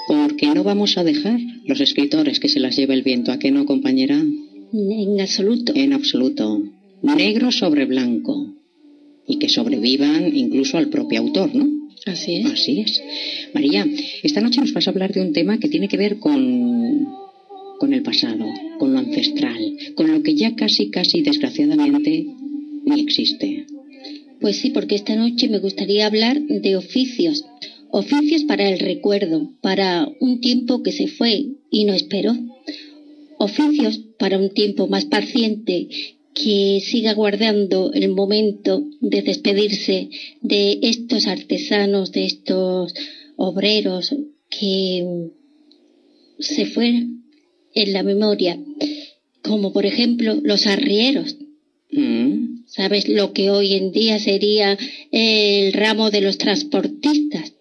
Porque no vamos a dejar los escritores que se las lleve el viento. ¿A qué no, compañera? En absoluto. En absoluto. Negro sobre blanco. Y que sobrevivan incluso al propio autor, ¿no? Así es. Así es. María, esta noche nos vas a hablar de un tema que tiene que ver con el pasado, con lo ancestral, con lo que ya casi desgraciadamente ni existe. Pues sí, porque esta noche me gustaría hablar de oficios. Oficios para el recuerdo, para un tiempo que se fue y no esperó. Oficios para un tiempo más paciente que siga guardando el momento de despedirse de estos artesanos, de estos obreros que se fueron en la memoria, como por ejemplo los arrieros. ¿Sabes lo que hoy en día sería el ramo de los transportistas?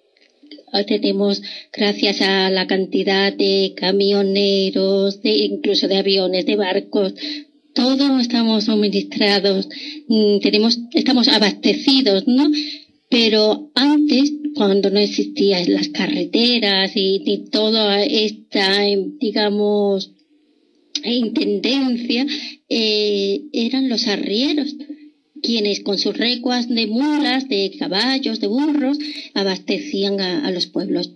Tenemos, gracias a la cantidad de camioneros, incluso de aviones, de barcos, todos estamos suministrados, estamos abastecidos, ¿no? Pero antes, cuando no existían las carreteras y toda esta, digamos, intendencia, eran los arrieros quienes con sus recuas de mulas, de caballos, de burros, abastecían a los pueblos.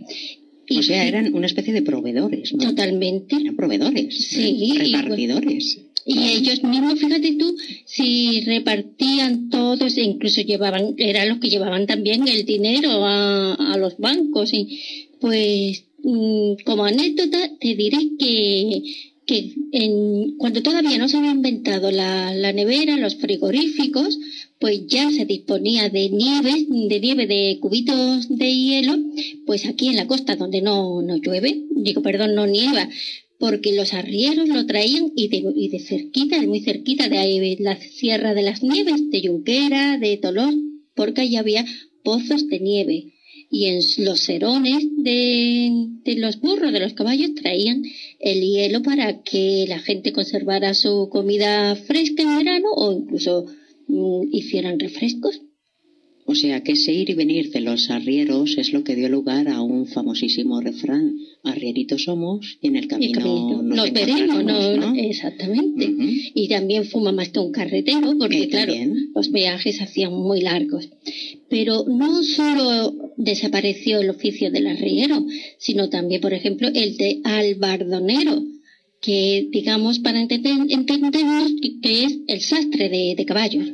O sea, eran una especie de proveedores, ¿no? Totalmente. Eran proveedores, sí, repartidores. Y ellos mismos, fíjate tú, si repartían todos, incluso eran los que llevaban también el dinero a los bancos. Y pues, como anécdota, te diré que cuando todavía no se había inventado la nevera, los frigoríficos, pues ya se disponía de nieve de cubitos de hielo, pues aquí en la costa donde no nieva, porque los arrieros lo traían y de cerquita, de muy cerquita, de ahí, la Sierra de las Nieves, de Junquera, de Tolón, porque allá había pozos de nieve. Y en los serones de los burros, de los caballos, traían el hielo para que la gente conservara su comida fresca en verano o incluso hicieran refrescos. O sea, que ese ir y venir de los arrieros es lo que dio lugar a un famosísimo refrán: arrieritos somos y en el camino nos veremos, ¿no? Exactamente. Y también fuma más que un carretero, porque claro, los viajes se hacían muy largos. Pero no solo desapareció el oficio del arriero, sino también, por ejemplo, el de albardonero, que digamos, para entendernos, que es el sastre de caballos.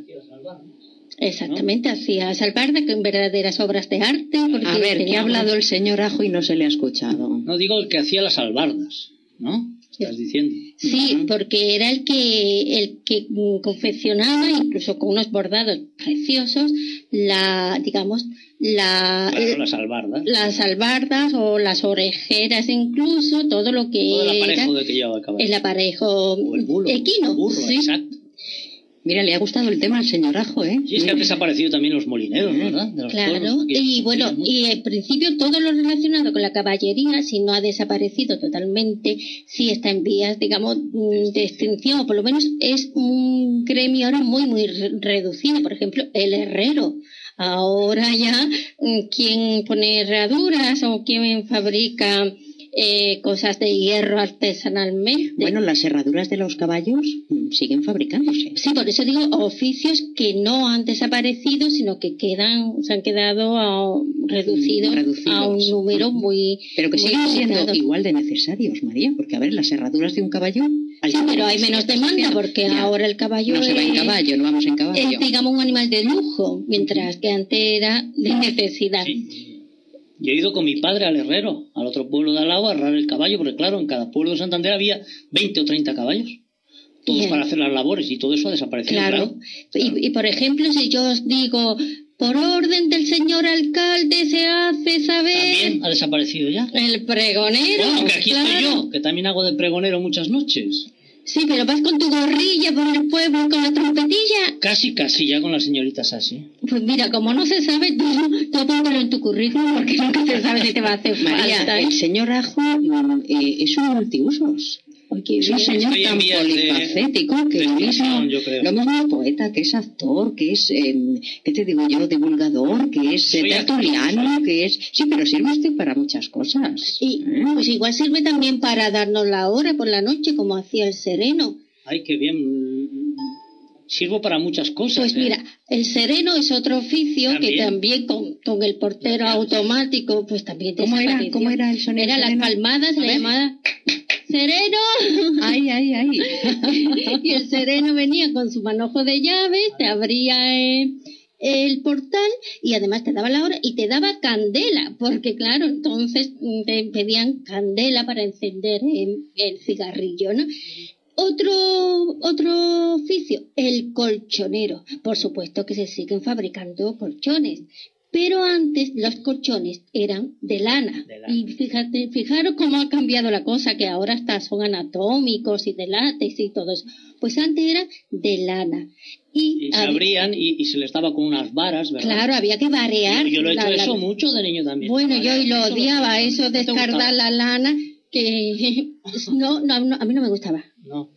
Exactamente, hacía albarda, que en verdaderas obras de arte. Porque a ver, ¿qué ha hablado el señor Ajo y no se le ha escuchado? No, digo el que hacía las albardas, ¿no? Estás diciendo. Sí, porque era el que confeccionaba, incluso con unos bordados preciosos, las albardas o las orejeras, incluso, todo lo que todo el aparejo era de que llevaba el caballo. El aparejo o el bulo, equino. El burro, sí. Exacto. Mira, le ha gustado el tema al señor Ajo, ¿eh? Sí, es que han desaparecido también los molineros, ¿verdad? De los claro, pueblos, y bueno, y en principio todo lo relacionado con la caballería, si no ha desaparecido totalmente, sí está en vías, digamos, de extinción, o por lo menos es un gremio ahora muy, muy reducido. Por ejemplo, el herrero. Ahora ya, ¿quién pone herraduras o quién fabrica cosas de hierro artesanalmente? Bueno, las herraduras de los caballos siguen fabricándose. Sí, por eso digo oficios que no han desaparecido, sino que se han quedado reducidos a un número muy... Pero que siguen siendo igual de necesarios, María, porque a ver, las herraduras de un caballo... Sí, pero hay menos demanda, porque ahora el caballo no se va en caballo, no vamos en caballo. Es, digamos, un animal de lujo, mientras que antes era de necesidad. Sí. Yo he ido con mi padre al herrero, al otro pueblo de al lado, a herrar el caballo, porque claro, en cada pueblo de Santander había 20 o 30 caballos, todos Bien. para hacer las labores, y todo eso ha desaparecido. Claro. Y por ejemplo, si yo os digo, por orden del señor alcalde se hace saber... También ha desaparecido ya. El pregonero. Bueno, que aquí estoy yo, que también hago de pregonero muchas noches. Sí, pero vas con tu gorrilla por el pueblo con la trompetilla. Casi, ya con las señoritas así. Pues mira, como no se sabe, tú apúntalo en tu currículum, porque nunca se sabe si te va a hacer María, falta. el señor Ajo es un multiusos. Ay, qué Es un bien. señor Hoy en tan día es de- polifacético que lo mismo, yo creo. lo mismo es poeta, que es actor, que es, ¿qué te digo yo? Divulgador, que es Soy tertuliano, actor, que es... Sí, pero sirve usted para muchas cosas. Y pues igual sirve también para darnos la hora por la noche, como hacía el sereno. Ay, qué bien. Sirvo para muchas cosas. Pues mira, el sereno es otro oficio que también con el portero automático, pues también desapareció. ¿Cómo era el sonido? Era las sereno? palmadas, A la ver. llamada ¡sereno! Ay, ay, ay. Y el sereno venía con su manojo de llaves, te abría el portal y además te daba la hora y te daba candela, porque claro, entonces te pedían candela para encender el cigarrillo, ¿no? Otro oficio, el colchonero. Por supuesto que se siguen fabricando colchones, pero antes los colchones eran de lana. Y fijaros cómo ha cambiado la cosa, que ahora hasta son anatómicos y de látex y todo eso. Pues antes era de lana. Y se abrían y se les daba con unas varas, ¿verdad? Claro, había que varear. Yo lo he hecho eso mucho de niño también. Bueno, Varear, yo lo odiaba, eso de descardar la lana, que no, a mí no me gustaba.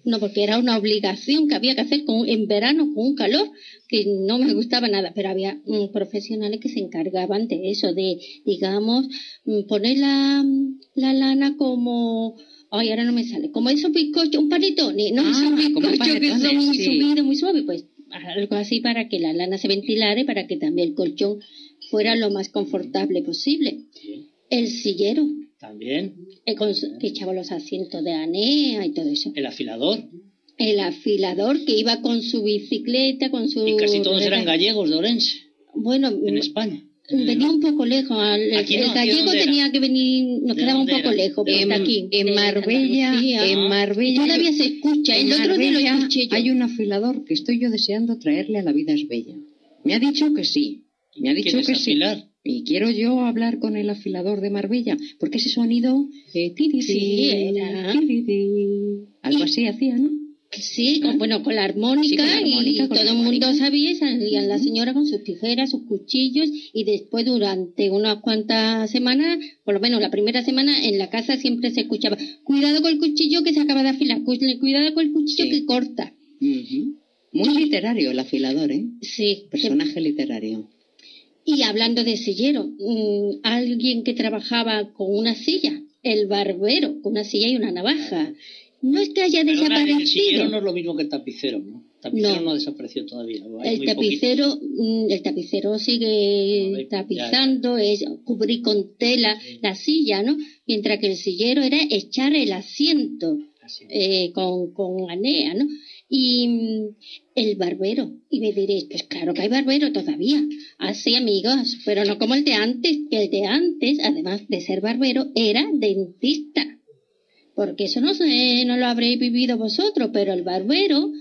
No, porque era una obligación que había que hacer en verano con un calor que no me gustaba nada, pero había profesionales que se encargaban de eso, de, digamos, poner la lana como... Ay, ahora no me sale. Como esos bizcochos, un panetone, ¿no? Esos bizcochos que son muy subidos, muy suaves, pues algo así para que la lana se ventilara y para que también el colchón fuera lo más confortable posible. Sí. El sillero. También. Que echaba los asientos de anea y todo eso. El afilador. El afilador que iba con su bicicleta, con su... Y casi todos eran gallegos de Orense. Bueno, en España. Venía un poco lejos. El gallego tenía que venir, nos quedaba un poco lejos, pero está aquí. En Marbella, todavía se escucha. El otro día lo escuché yo. Hay un afilador que estoy yo deseando traerle a La Vida es Bella. Me ha dicho que sí. Me ha dicho que sí. Y quiero yo hablar con el afilador de Marbella, porque ese sonido, algo así hacía, ¿no? Sí, con la armónica, y todo el mundo sabía, y salían la señora con sus tijeras, sus cuchillos, y después durante unas cuantas semanas, por lo menos la primera semana, en la casa siempre se escuchaba: cuidado con el cuchillo que se acaba de afilar, cuidado con el cuchillo que corta. Muy literario el afilador, ¿eh? Sí. Personaje literario. Y hablando de sillero, alguien que trabajaba con una silla, el barbero, con una silla y una navaja. No es que haya desaparecido. El sillero no es lo mismo que el tapicero, ¿no? El tapicero no desapareció todavía. El tapicero sigue tapizando, es cubrir con tela la silla, ¿no? Mientras que el sillero era echar el asiento con anea, ¿no? Y el barbero, y me diréis, pues claro que hay barbero todavía, así amigos, pero no como el de antes, que el de antes, además de ser barbero, era dentista, porque eso no lo habréis vivido vosotros, pero el barbero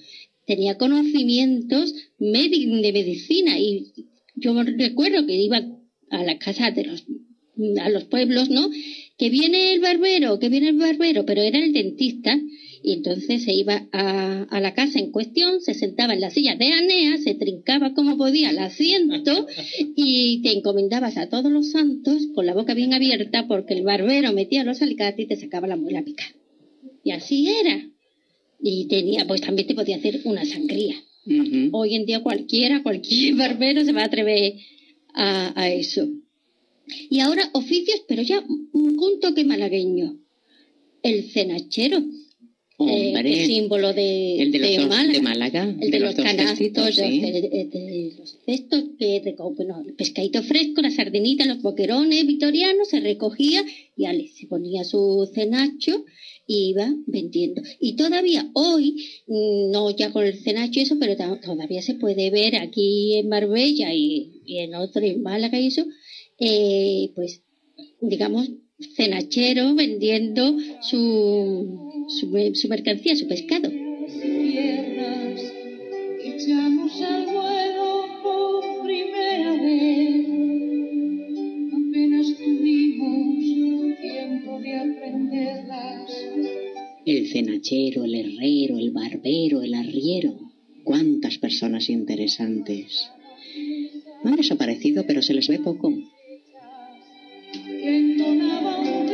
tenía conocimientos de medicina, y yo recuerdo que iba a las casas a los pueblos, ¿no? Que viene el barbero, pero era el dentista. Y entonces se iba a la casa en cuestión, se sentaba en la silla de anea, se trincaba como podía el asiento y te encomendabas a todos los santos con la boca bien abierta, porque el barbero metía los alicates y te sacaba la muela picada. Y así era. Y pues también te podía hacer una sangría. Hoy en día cualquier barbero se va a atrever a eso. Y ahora oficios, pero ya un toque malagueño. El cenachero. Hombre, el símbolo de Málaga, el de los canastos, sí. de los cestos, el pescadito fresco, la sardinita, los boquerones victorianos, se recogía y se ponía su cenacho y iba vendiendo. Y todavía hoy, no ya con el cenacho y eso, pero todavía se puede ver aquí en Marbella y en Málaga y eso, pues digamos, cenachero vendiendo su mercancía, su pescado. Echamos al vuelo por primera vez, apenas tuvimos tiempo de aprenderlas. El cenachero, el herrero, el barbero, el arriero. Cuántas personas interesantes. Han desaparecido, pero se les ve poco. Que entonaba un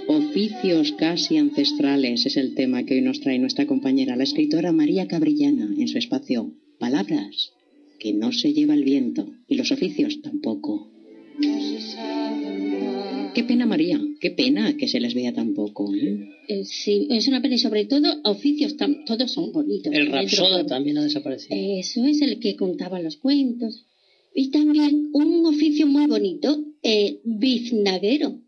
Oficios oficios casi ancestrales es el tema que hoy nos trae nuestra compañera, la escritora María Cabrillana, en su espacio Palabras que no se lleva el viento, y los oficios tampoco. Qué pena, María, qué pena que se les vea tan poco, ¿eh? Sí, es una pena, y sobre todo oficios, todos son bonitos. El rapsoda también ha desaparecido. Eso es el que contaba los cuentos. Y también un oficio muy bonito, biznaguero.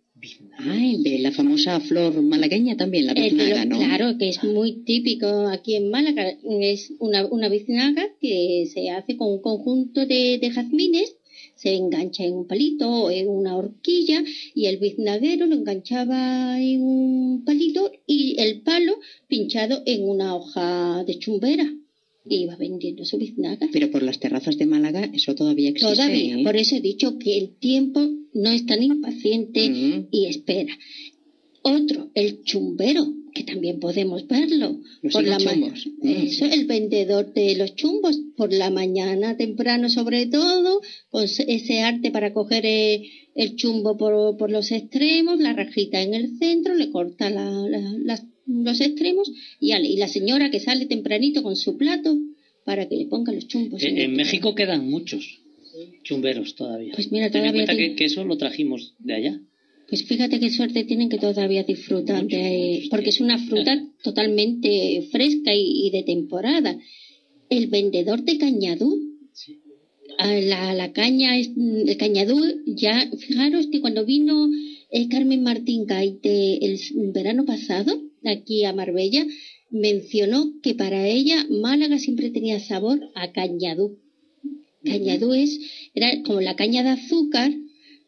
El de la famosa flor malagueña también, la biznaga, ¿no? Claro, que es muy típico aquí en Málaga. Es una biznaga que se hace con un conjunto de jazmines, se engancha en un palito o en una horquilla, y el biznaguero lo enganchaba en un palito y el palo pinchado en una hoja de chumbera. Iba vendiendo su biznaga. Pero por las terrazas de Málaga eso todavía existe. Todavía, por eso he dicho que el tiempo no es tan impaciente y espera. Otro, el chumbero, que también podemos verlo. Los por la chumbos. Eso, el vendedor de los chumbos, por la mañana temprano sobre todo, con ese arte para coger el chumbo por los extremos, la rajita en el centro, le corta los extremos y la señora que sale tempranito con su plato para que le ponga los chumbos. En México quedan muchos chumberos todavía. Pues mira, ten en todavía cuenta que eso lo trajimos de allá. Pues fíjate qué suerte tienen que todavía disfrutan porque es una fruta totalmente fresca y de temporada. El vendedor de cañadú, sí. La caña, el cañadú, ya fijaros que cuando vino Carmen Martín Gaite el verano pasado aquí a Marbella, mencionó que para ella Málaga siempre tenía sabor a cañadú. Cañadú era como la caña de azúcar,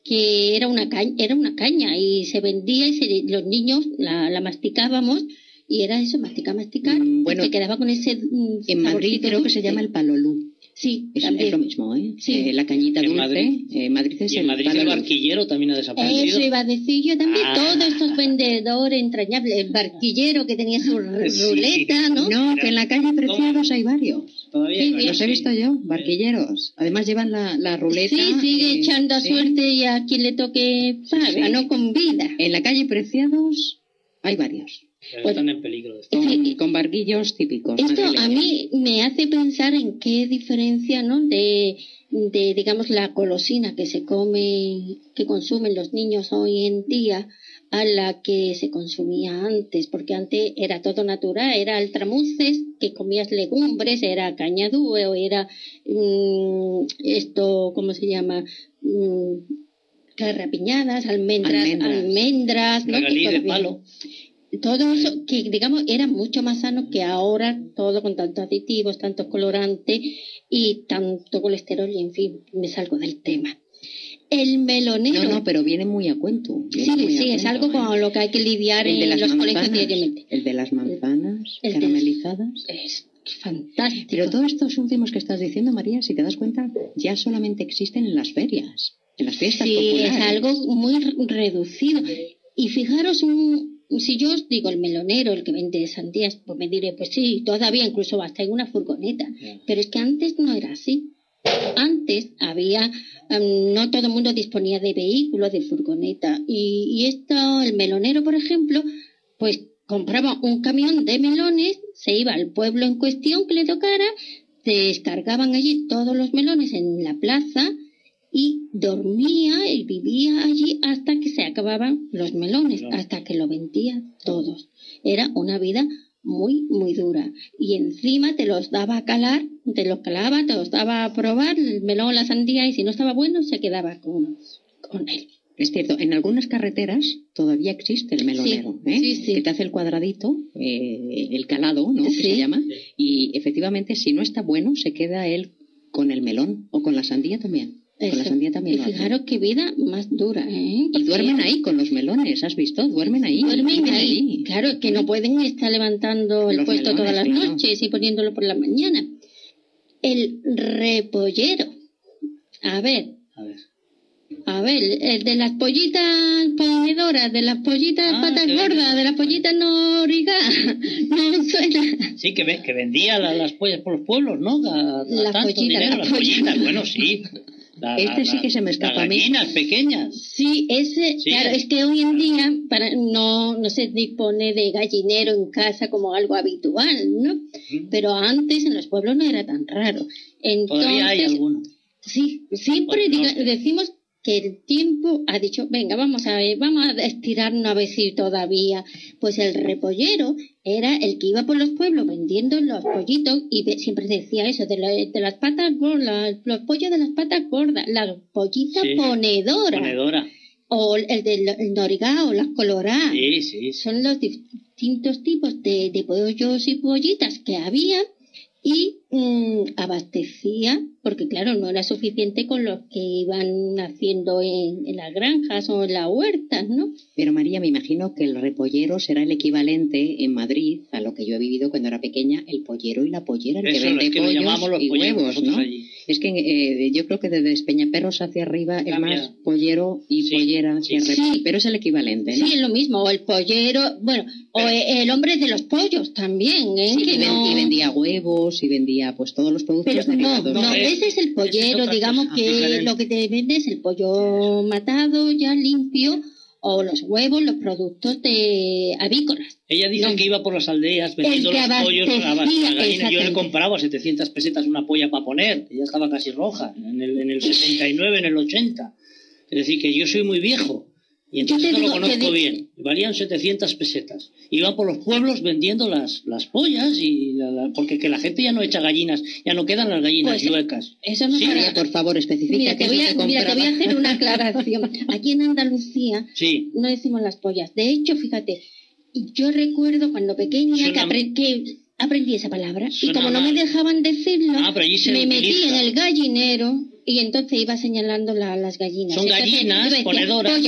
que era una caña y se vendía y los niños la masticábamos y era eso, masticar, bueno, que quedaba con ese en Madrid creo que se llama el palolú. Sí, es lo mismo, ¿eh? Sí. La cañita dulce. Madrid es en Madrid el barquillero también ha desaparecido. Eso iba a decir yo también. Todos estos vendedores entrañables. El barquillero que tenía su ruleta, ¿no? No, que en la calle Preciados hay varios. Todavía sí, los he visto yo, barquilleros. Además llevan la ruleta. Sí, sigue echando a suerte y a quien le toque paga, no con vida. En la calle Preciados hay varios. Pero están en peligro de con barquillos típicos. Esto a mí me hace pensar en qué diferencia, ¿no? de digamos la golosina que se come, que consumen los niños hoy en día a la que se consumía antes, porque antes era todo natural, era altramuces, que comías legumbres, era cañadú, era esto, ¿cómo se llama? Carrapiñadas, almendras, ¿no? Regalí de palo. Todo eso que, digamos, era mucho más sano que ahora, todo con tantos aditivos, tantos colorantes y tanto colesterol, y en fin, me salgo del tema. El melonero. No, pero viene muy a cuento. Sí, es algo con lo que hay que lidiar en los colegios diariamente. El de las manzanas caramelizadas. Es fantástico. Pero todos estos últimos que estás diciendo, María, si te das cuenta, ya solamente existen en las ferias, en las fiestas populares. Sí, es algo muy reducido. Y fijaros, si yo os digo el melonero, el que vende sandías, pues me diré, pues sí, todavía incluso hasta en una furgoneta. Pero es que antes no era así. Antes había, no todo el mundo disponía de vehículos, de furgoneta. Y esto, el melonero, por ejemplo, pues compraba un camión de melones, se iba al pueblo en cuestión que le tocara, descargaban allí todos los melones en la plaza y dormía y vivía allí hasta que se acababan los melones, hasta que lo vendía todos. Era una vida muy, muy dura. Y encima te los daba a calar, te los calaba, te los daba a probar, el melón, la sandía, y si no estaba bueno, se quedaba con él. Es cierto, en algunas carreteras todavía existe el melonero, sí. Que te hace el cuadradito, el calado, ¿no? Que se llama, y efectivamente, si no está bueno, se queda él con el melón o con la sandía también. Con la sandía también. Y fijaros qué vida más dura, ¿eh? Y duermen ahí con los melones, ¿has visto? Duermen ahí. Claro, que no pueden estar levantando el puesto todas las noches y poniéndolo por la mañana. El repollero. A ver, el de las pollitas ponedoras, de las pollitas patas gordas, de las pollitas no rigadas, no suena. Sí, que vendía las pollas por los pueblos, ¿no? Las pollitas, bueno, sí. Este sí que se me escapa a mí. Las gallinas pequeñas. Sí, ese, Sí. claro, es que hoy en día no se dispone de gallinero en casa como algo habitual, ¿no? Pero antes en los pueblos no era tan raro. Entonces, Todavía hay alguno. sí, siempre Pues no sé. decimos que el tiempo ha dicho, venga, vamos a estirarnos a ver si todavía. Pues el repollero era el que iba por los pueblos vendiendo los pollitos y siempre decía eso, de las patas gordas, los pollos de las patas gordas, la pollita Sí. ponedora, Ponedora. o el del norigao, las coloradas. Sí. Son los distintos tipos de pollos y pollitas que había y abastecía, porque claro, no era suficiente con los que iban haciendo en las granjas o en las huertas, ¿no? Pero María, me imagino que el repollero será el equivalente en Madrid a lo que yo he vivido cuando era pequeña, el pollero y la pollera, el que Eso, vende es que lo pollos llamamos los y polleros huevos, nosotros ¿no? allí. Es que yo creo que desde Espeñaperros hacia arriba es Cambia. más pollero y Sí, pollera, sí. Sí. pero es el equivalente, ¿no? Sí, es lo mismo, o el pollero, bueno, o el hombre de los pollos también, ¿eh? Sí, que y vendía huevos y vendía pues todos los productos Pero derivados. no, ese es el pollero, otra digamos cosa que diferente. lo que te vende es el pollo matado, ya limpio, o los huevos, los productos avícolas. Ella dice No. que iba por las aldeas vendiendo El que los pollos a la abastecía, gallina. Yo le exactamente. compraba a 700 pesetas una polla para poner, que ya estaba casi roja, en el 79, en el 80. Es decir, que yo soy muy viejo. Y entonces Yo te no lo digo, conozco bien. Valían 700 pesetas. Iban por los pueblos vendiendo las pollas y porque que la gente ya no echa gallinas, ya no quedan las gallinas Pues, huecas. Eso no Sí, para- María, por favor, especifica Mira, qué te es voy lo que a compraba. hacer una aclaración. Aquí en Andalucía Sí. no decimos las pollas. De hecho, fíjate, yo recuerdo cuando pequeña Suena- que aprendí esa palabra y Suena como no me mal. dejaban decirlo, Pero allí se me metí utiliza. en el gallinero y entonces iba señalando las gallinas. Son Entonces, gallinas yo decía, ponedoras.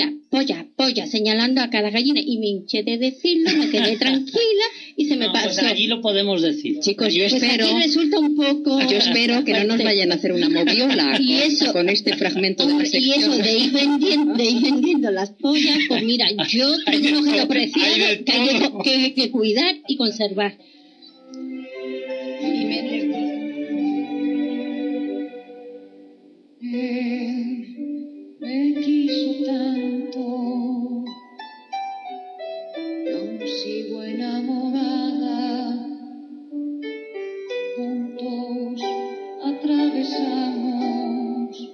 polla, señalando a cada gallina y me hinché de decirlo, me quedé tranquila y se me No, pues pasó. allí lo podemos decir. Chicos, yo Pues espero, aquí resulta un poco... yo espero que no nos fuerte. vayan a hacer una moviola Y eso- con este fragmento de la Hombre, y sección. eso de ir vendiendo las pollas, pues mira, yo Hay de tengo un objeto todo, hay preciado de que hay todo. que cuidar y conservar. Él me quiso tanto, yo aún sigo enamorada. Juntos atravesamos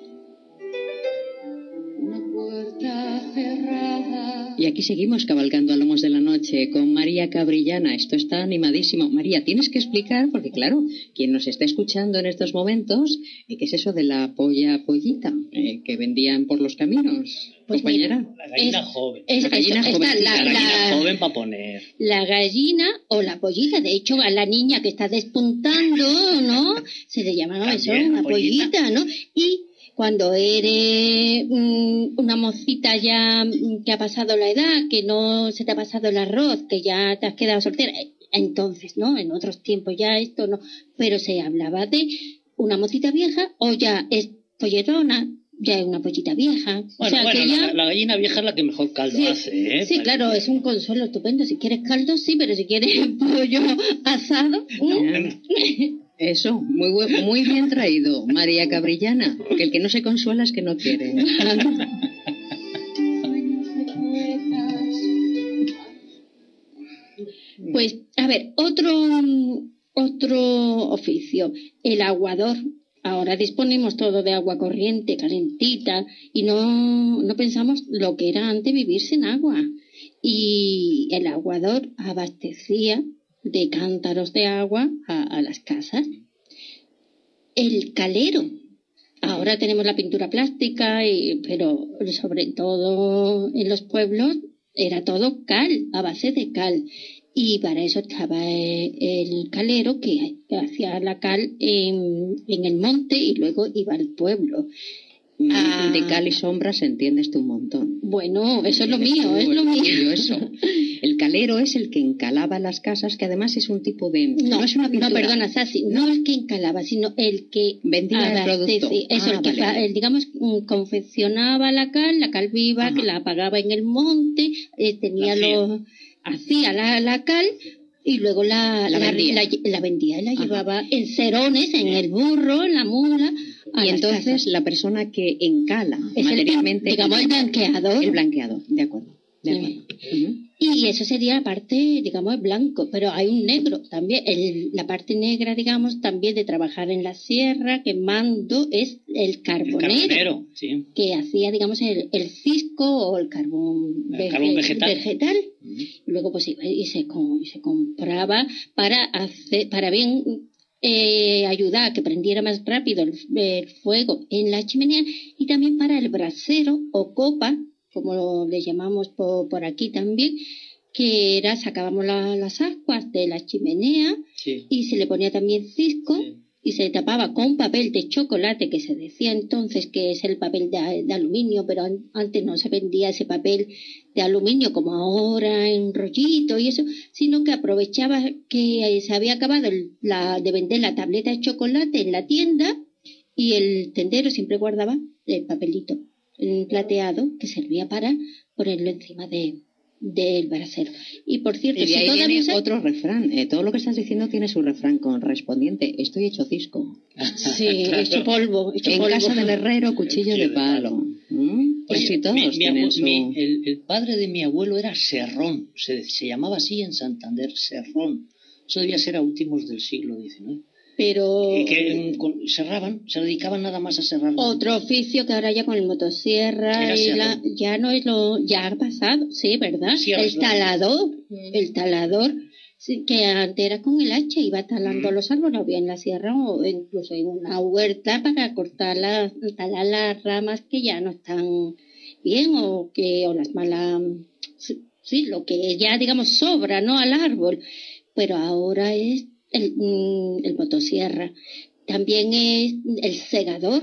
una puerta cerrada. Y aquí seguimos cabalgando a lomos de la noche con María Cabrillana. Esto está animadísimo. María, tienes que explicar, porque claro, quien nos está escuchando en estos momentos, ¿qué es eso de la pollita que vendían por los caminos, Pues compañera? La gallina joven. Es, La gallina está jovencita, La gallina joven para poner. la gallina o la pollita. De hecho, a la niña que está despuntando, ¿no? Se le llama eso, También, una pollita. pollita, ¿no? Y cuando eres una mocita ya que ha pasado la edad, que no se te ha pasado el arroz, que ya te has quedado soltera, entonces, ¿no? En otros tiempos ya esto no, pero se hablaba de una mocita vieja o ya es polletona, ya es una pollita vieja. Bueno, que ya... la gallina vieja es la que mejor caldo Sí, hace, ¿eh? sí, claro, es un consuelo estupendo. Si quieres caldo, sí, pero si quieres pollo asado... Eso, muy bien traído, María Cabrillana. Que el que no se consuela es que no quiere. Sueños de poetas. Pues, a ver, otro oficio, el aguador. Ahora disponemos todo de agua corriente, calentita, y no pensamos lo que era antes vivir sin agua. Y el aguador abastecía de cántaros de agua a las casas. El calero. Ahora tenemos la pintura plástica, pero sobre todo en los pueblos era todo cal, a base de cal. Y para eso estaba el calero que hacía la cal en el monte y luego iba al pueblo. De cal y sombra se entiende esto un montón. Bueno, eso es lo mío, es lo mío. Eso. El calero es el que encalaba las casas, que además es un tipo de... No, es una pintura. no, perdona, Sasi, no el que encalaba, sino el que vendía el producto. Eso, el que, vale. digamos, confeccionaba la cal viva, Ajá. que la pagaba en el monte, tenía hacía la cal y luego la vendía y la Ajá. llevaba en cerones, en el burro, en la mula, a Y las entonces casas. la persona que encala Es materialmente... digamos, el blanqueador. El blanqueador, de acuerdo. De acuerdo. Ujú. Y eso sería la parte, digamos, el blanco, pero hay un negro también. La parte negra, digamos, también de trabajar en la sierra, quemando, es el carbonero, sí. que hacía, digamos, el cisco o el carbón, Carbón vegetal. Y luego, pues, y se compraba para bien ayudar a que prendiera más rápido el fuego en la chimenea, y también para el brasero o copa, como le llamamos por aquí también, que era, sacábamos las ascuas de la chimenea, Sí. y se le ponía también cisco, Sí. y se tapaba con papel de chocolate, que se decía entonces que es el papel de aluminio, pero antes no se vendía ese papel de aluminio como ahora en rollito y eso, sino que aprovechaba que se había acabado de vender la tableta de chocolate en la tienda, y el tendero siempre guardaba el papelito plateado que servía para ponerlo encima del brasero. Y por cierto, Y de ahí si todavía viene otro refrán. Todo lo que estás diciendo tiene su refrán correspondiente. Estoy hecho cisco. sí, Claro. hecho polvo. En casa del herrero, cuchillo de palo. Pues Oye, sí, todos tienen su... el padre de mi abuelo era Serrón, se llamaba así en Santander, Serrón. Eso debía ser a últimos del siglo XIX. Pero Y que serraban, se dedicaban nada más a serrar. otro oficio que ahora ya con el motosierra Era ya no es ya ha pasado, sí, ¿verdad? Sierra, El talador, sí, que antes era con el hacha, iba talando los árboles, había en la sierra o incluso en una huerta para talar las ramas que ya no están bien o las malas, sí, lo que ya digamos sobra, ¿no? Al árbol, pero ahora es el motosierra. También es el segador.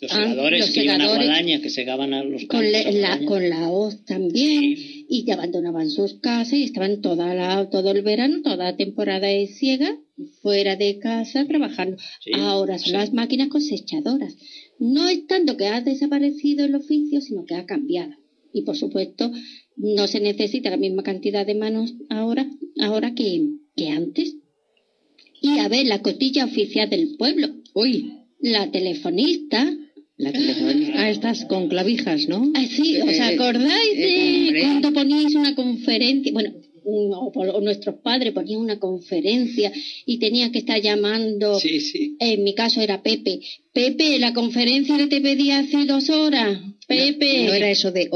Los segadores que iban a guadaña, que segaban a los campos. Con la hoz también. Sí. Y te abandonaban sus casas y estaban todo el verano, toda la temporada de siega, fuera de casa trabajando. Sí, Ahora son sí. las máquinas cosechadoras. No es tanto que ha desaparecido el oficio, sino que ha cambiado. Y por supuesto, no se necesita la misma cantidad de manos ahora que antes. Y a ver, la cotilla oficial del pueblo. Uy, La telefonista. la telefonista. Estas con clavijas, ¿no? Ah, sí, ¿os acordáis de hombre. cuando poníais una conferencia? Bueno, o nuestros padres ponían una conferencia y tenían que estar llamando. Sí, sí. En mi caso era Pepe. Pepe, la conferencia que te pedí hace 2 horas. Pepe. No era eso de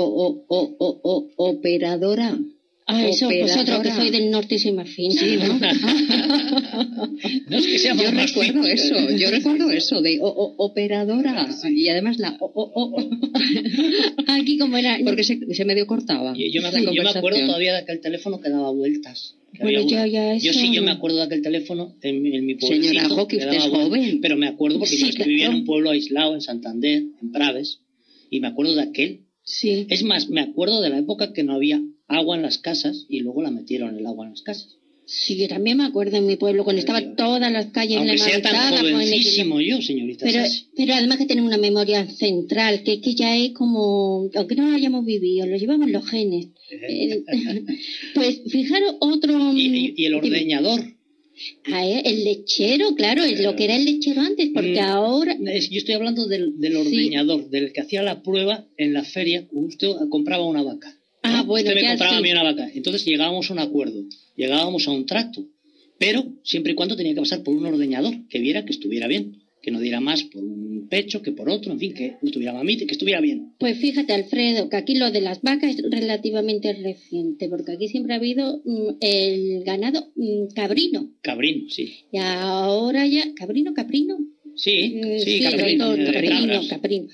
operadora. Ah, eso, Operadora. vosotros que sois del norte sois más finos. Sí, ¿no? No es que seamos Yo más recuerdo finos. eso de operadora. Y además la Aquí como era. porque se medio cortaba. Yo me la acuerdo conversación. todavía de aquel teléfono que daba vueltas. Que Bueno, había ya yo eso sí, yo no. me acuerdo de aquel teléfono en mi pueblecito. Señora Jo, que que usted daba es vueltas. joven. Pero me acuerdo porque Sí, yo es que vivía en claro. un pueblo aislado en Santander, en Praves, y me acuerdo de aquel. Sí. Es más, me acuerdo de la época que no había agua en las casas y luego la metieron el agua en las casas. Sí, yo también me acuerdo en mi pueblo cuando estaban todas las calles Aunque sea tan levantadas. jovencísimo yo, señorita Sassi. Pero además que tenemos una memoria central, que ya es como, aunque no lo hayamos vivido, lo llevamos en los genes. Pues fijaros otro... Y el ordeñador. El lechero, claro, es lo que era el lechero antes, porque ahora... Yo estoy hablando del ordeñador, del que hacía la prueba en la feria. Usted compraba una vaca. Ah, ¿no? bueno, Usted me ya compraba sí. a mí una vaca. Entonces llegábamos a un acuerdo, llegábamos a un trato. Pero siempre y cuando tenía que pasar por un ordeñador que viera que estuviera bien, que no diera más por un pecho que por otro, en fin, que no tuviera mamita, que estuviera bien. Pues fíjate, Alfredo, que aquí lo de las vacas es relativamente reciente, porque aquí siempre ha habido el ganado cabrino. Cabrino, sí. Y ahora ya... ¿Caprino? Sí, Sí, caprino. los dos, de cabras. caprino.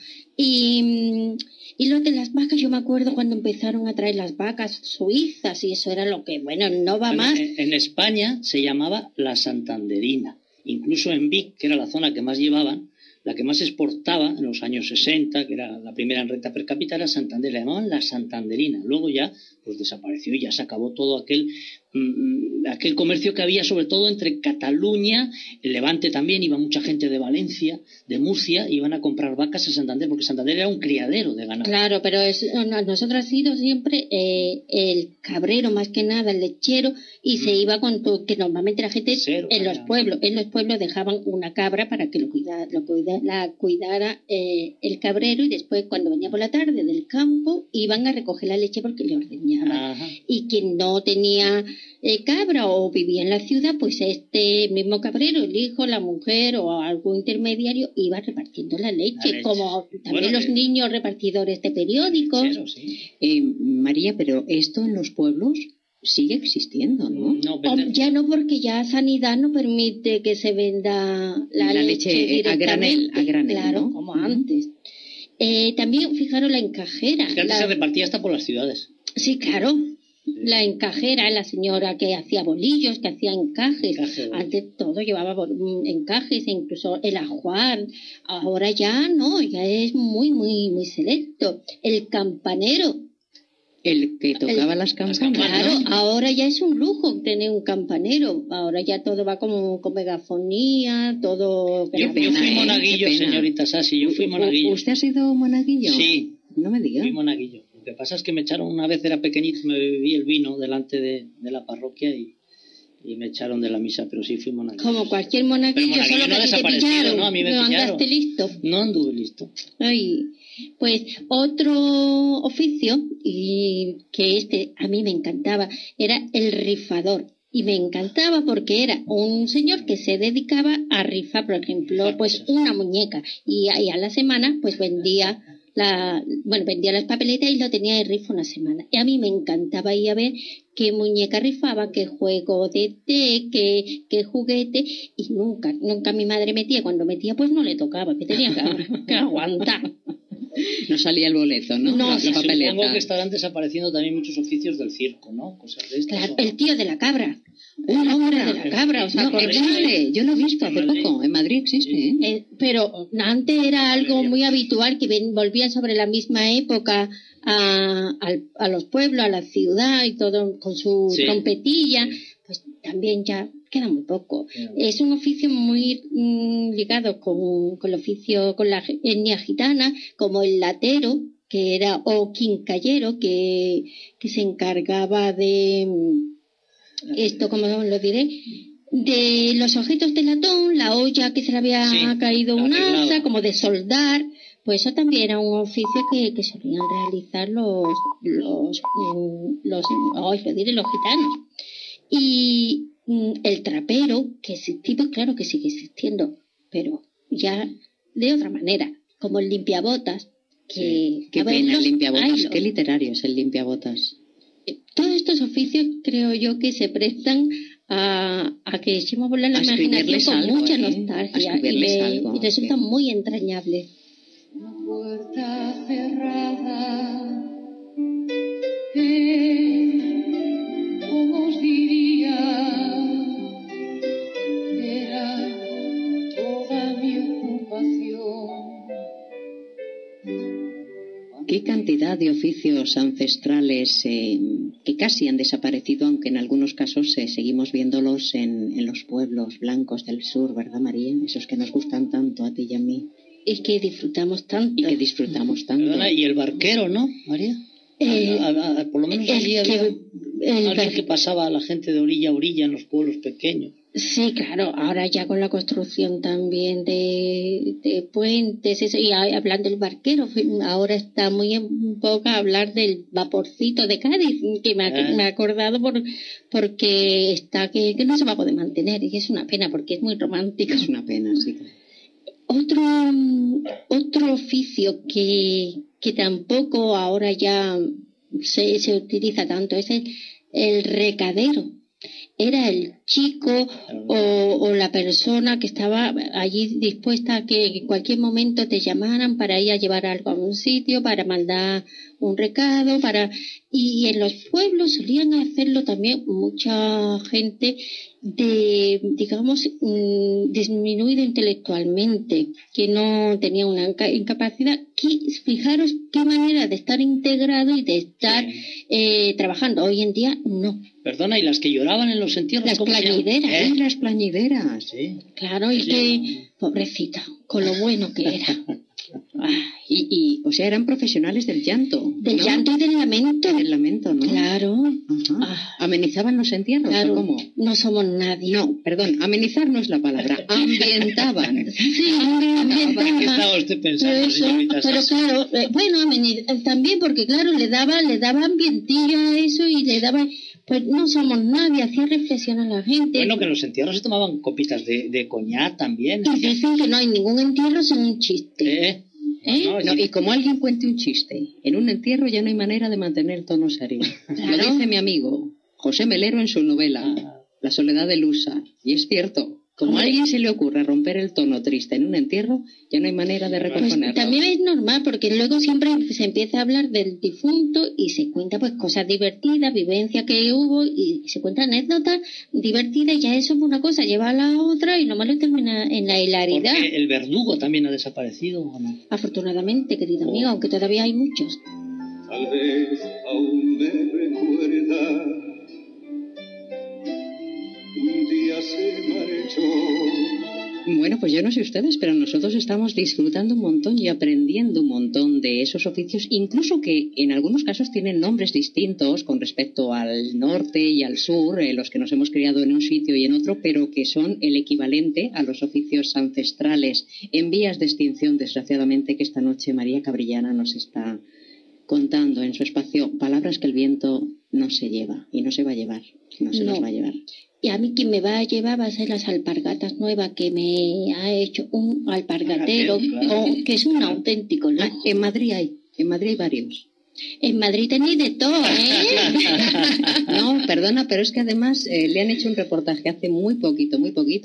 Y lo de las vacas, yo me acuerdo cuando empezaron a traer las vacas suizas y eso era lo que, bueno, no va Bueno, más. en España se llamaba la santanderina. Incluso en Vic, que era la zona que más llevaban, la que más exportaba en los años 60, que era la primera en renta per cápita, era Santander. La llamaban la santanderina. Luego ya pues desapareció y ya se acabó todo aquel aquel comercio que había sobre todo entre Cataluña, el Levante también, iba mucha gente de Valencia, de Murcia, iban a comprar vacas a Santander, porque Santander era un criadero de ganado. Claro, pero nosotros ha sido siempre el cabrero, más que nada, el lechero, y se iba con todo, que normalmente la gente en los pueblos dejaban una cabra para que la cuidara el cabrero, y después cuando venía por la tarde del campo iban a recoger la leche porque le ordeñaban. Ajá. Y quien no tenía cabra o vivía en la ciudad, pues este mismo cabrero, el hijo, la mujer o algún intermediario iba repartiendo la leche. Como también los niños repartidores de periódicos. Claro, sí. María, pero esto en los pueblos sigue existiendo, ¿no? No, Ya no, porque ya Sanidad no permite que se venda la leche a granel, claro, ¿no? como antes. También, fijaros, la encajera. Es que antes se repartía hasta por las ciudades. Sí, claro. La encajera, la señora que hacía bolillos, que hacía encajes. Antes todo llevaba encajes, e incluso el ajuar. Ahora ya no, ya es muy, muy, muy selecto. El campanero. El que tocaba las campanas. Claro, ahora ya es un lujo tener un campanero. Ahora ya todo va con megafonía, todo... Yo fui monaguillo, señorita Sassi, yo fui monaguillo. ¿Usted ha sido monaguillo? Sí. No me diga. Fui monaguillo. Lo que pasa es que me echaron, una vez era pequeñito, me bebí el vino delante de la parroquia y me echaron de la misa, pero sí fui monaguillo. Como cualquier monaguillo, solo no que te pillaron. No, a mí me pillaron. ¿Andaste listo? No anduve listo. Ay, pues otro oficio, y que a mí me encantaba, era el rifador. Y me encantaba porque era un señor que se dedicaba a rifar, por ejemplo, pues una muñeca. Y a la semana, pues vendía las papeletas y lo tenía de rifa una semana. Y a mí me encantaba ir a ver qué muñeca rifaba, qué juego de té, qué juguete. Y nunca mi madre metía. Cuando metía, pues no le tocaba, que tenía que aguantar. No salía el boleto, ¿no? No, la papeleta. Supongo que estarán desapareciendo también muchos oficios del circo, ¿no? Cosas de estas. Claro, el tío de la cabra. Una obra de la cabra, ¿os acordáis? Yo lo he visto hace poco, en Madrid existe. Pero antes era algo muy habitual que volvían sobre la misma época a los pueblos, a la ciudad y todo con su trompetilla. Pues también ya queda muy poco. Es un oficio muy ligado con el oficio, con la etnia gitana, como el latero, que era, o quincallero, que se encargaba de esto, como lo diré, de los objetos de latón, la olla que se le había caído un asa, como de soldar. Pues eso también era un oficio que solían realizar los gitanos. Y el trapero, que existía, pues claro que sigue existiendo, pero ya de otra manera, como el limpiabotas. Qué pena el limpiabotas, qué literario es el limpiabotas. Todos estos oficios creo yo que se prestan a que echemos volar la imaginación con mucha nostalgia y resultan muy entrañables. Una puerta cerrada, ¿cómo os diría? Era toda mi ocupación. ¿Qué cantidad de oficios ancestrales que casi han desaparecido, aunque en algunos casos seguimos viéndolos en los pueblos blancos del sur, ¿verdad, María? Esos que nos gustan tanto a ti y a mí. Y que disfrutamos tanto. Perdona, y el barquero, ¿no, María? Por lo menos allí había alguien que pasaba a la gente de orilla a orilla en los pueblos pequeños. Sí, claro, ahora ya con la construcción también de puentes, eso, y hablando del barquero, ahora está muy en boga hablar del vaporcito de Cádiz, que me ha acordado porque está que no se va a poder mantener, y es una pena porque es muy romántico. Es una pena, sí. Otro oficio que tampoco ahora ya se utiliza tanto es el recadero. Era el chico o la persona que estaba allí dispuesta a que en cualquier momento te llamaran para ir a llevar algo a un sitio, para mandar un recado y en los pueblos solían hacerlo también mucha gente digamos, disminuido intelectualmente, que no tenía una incapacidad. Fijaros qué manera de estar integrado y de estar trabajando. Hoy en día no. Perdona, ¿y las que lloraban en los entierros? Las plañideras. Las plañideras. Sí. Claro, y que, pobrecita, con lo bueno que era. O sea, eran profesionales del llanto. Del llanto y del lamento. Del lamento, ¿no? Claro. ¿Amenizaban los entierros? Claro, ¿O cómo? No somos nadie. No, perdón, amenizar no es la palabra. Ambientaban. Sí, ¿Qué estaba usted pensando, señorita pero Sasa? claro, bueno, también porque claro, le daba ambientillo a eso y le daba... Pues no somos nadie, hacía reflexionar a la gente. Bueno, que en los entierros se tomaban copitas de coñac también. Y dicen que no hay ningún entierro sin un chiste. No, y como alguien cuente un chiste, en un entierro ya no hay manera de mantener tono serio. Claro. Lo dice mi amigo José Melero en su novela La soledad de Lusa. Y es cierto, como a alguien se le ocurre romper el tono triste en un entierro, ya no hay manera de recomponerlo. Pues también es normal, porque luego siempre se empieza a hablar del difunto y se cuenta pues cosas divertidas, vivencias que hubo, y se cuentan anécdotas divertidas, y ya eso es una cosa, lleva a la otra y nomás lo termina en la hilaridad. Porque el verdugo también ha desaparecido, ¿o no? Afortunadamente, querida amiga, aunque todavía hay muchos. Tal vez aún me recuerda, un día se marchó. Bueno, pues yo no sé ustedes, pero nosotros estamos disfrutando un montón y aprendiendo un montón de esos oficios, incluso que en algunos casos tienen nombres distintos con respecto al norte y al sur, los que nos hemos criado en un sitio y en otro, pero que son el equivalente a los oficios ancestrales en vías de extinción, desgraciadamente, que esta noche María Cabrillana nos está contando en su espacio Palabras que el viento no se lleva y no se va a llevar, no se los va a llevar. Y a mí quien me va a llevar va a ser las alpargatas nuevas que me ha hecho un alpargatero, que es un auténtico lujo. En Madrid hay varios. En Madrid tenéis de todo, No, perdona, pero es que además le han hecho un reportaje hace muy poquito,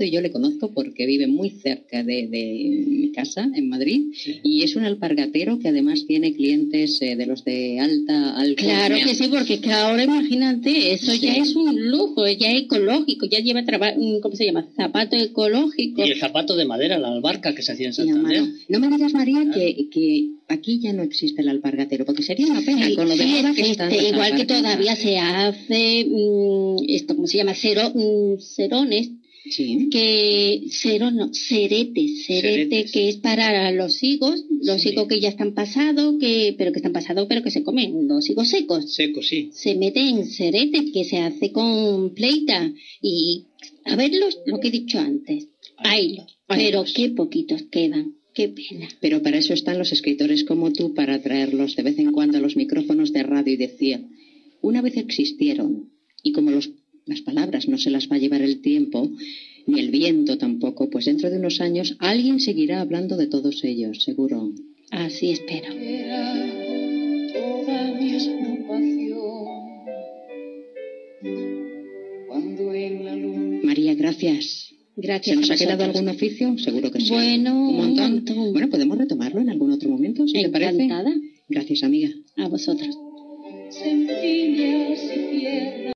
y yo le conozco porque vive muy cerca de mi casa, en Madrid, y es un alpargatero que además tiene clientes de los de alta alcurnia. Claro que sí, porque que ahora imagínate, eso ya es un lujo, ya es ecológico, ya lleva ¿cómo se llama? Zapato ecológico. Y el zapato de madera, la albarca que se hacía en Santander. No me digas, María, que aquí ya no existe el alpargatero, porque sería una pena con lo de moda que están. Igual que todavía se hace esto, ¿cómo se llama? Cerones. Sí. Cerete, que es para los higos que ya están pasados, pero que se comen, los higos secos. Secos, sí. Se mete en cerete, que se hace con pleita, y a ver lo que he dicho antes. Pero qué poquitos quedan. Qué pena. Pero para eso están los escritores como tú, para traerlos de vez en cuando a los micrófonos de radio y decir, una vez existieron, y como las palabras no se las va a llevar el tiempo, ni el viento tampoco, pues dentro de unos años alguien seguirá hablando de todos ellos, seguro. Así espero. Era toda mi preocupación cuando en la luna... María, gracias. Gracias. ¿Se nos ha quedado algún oficio? Seguro que sí. Bueno, un montón. Bueno, podemos retomarlo en algún otro momento, si te parece. Encantada. Gracias, amiga. A vosotros. Sencilla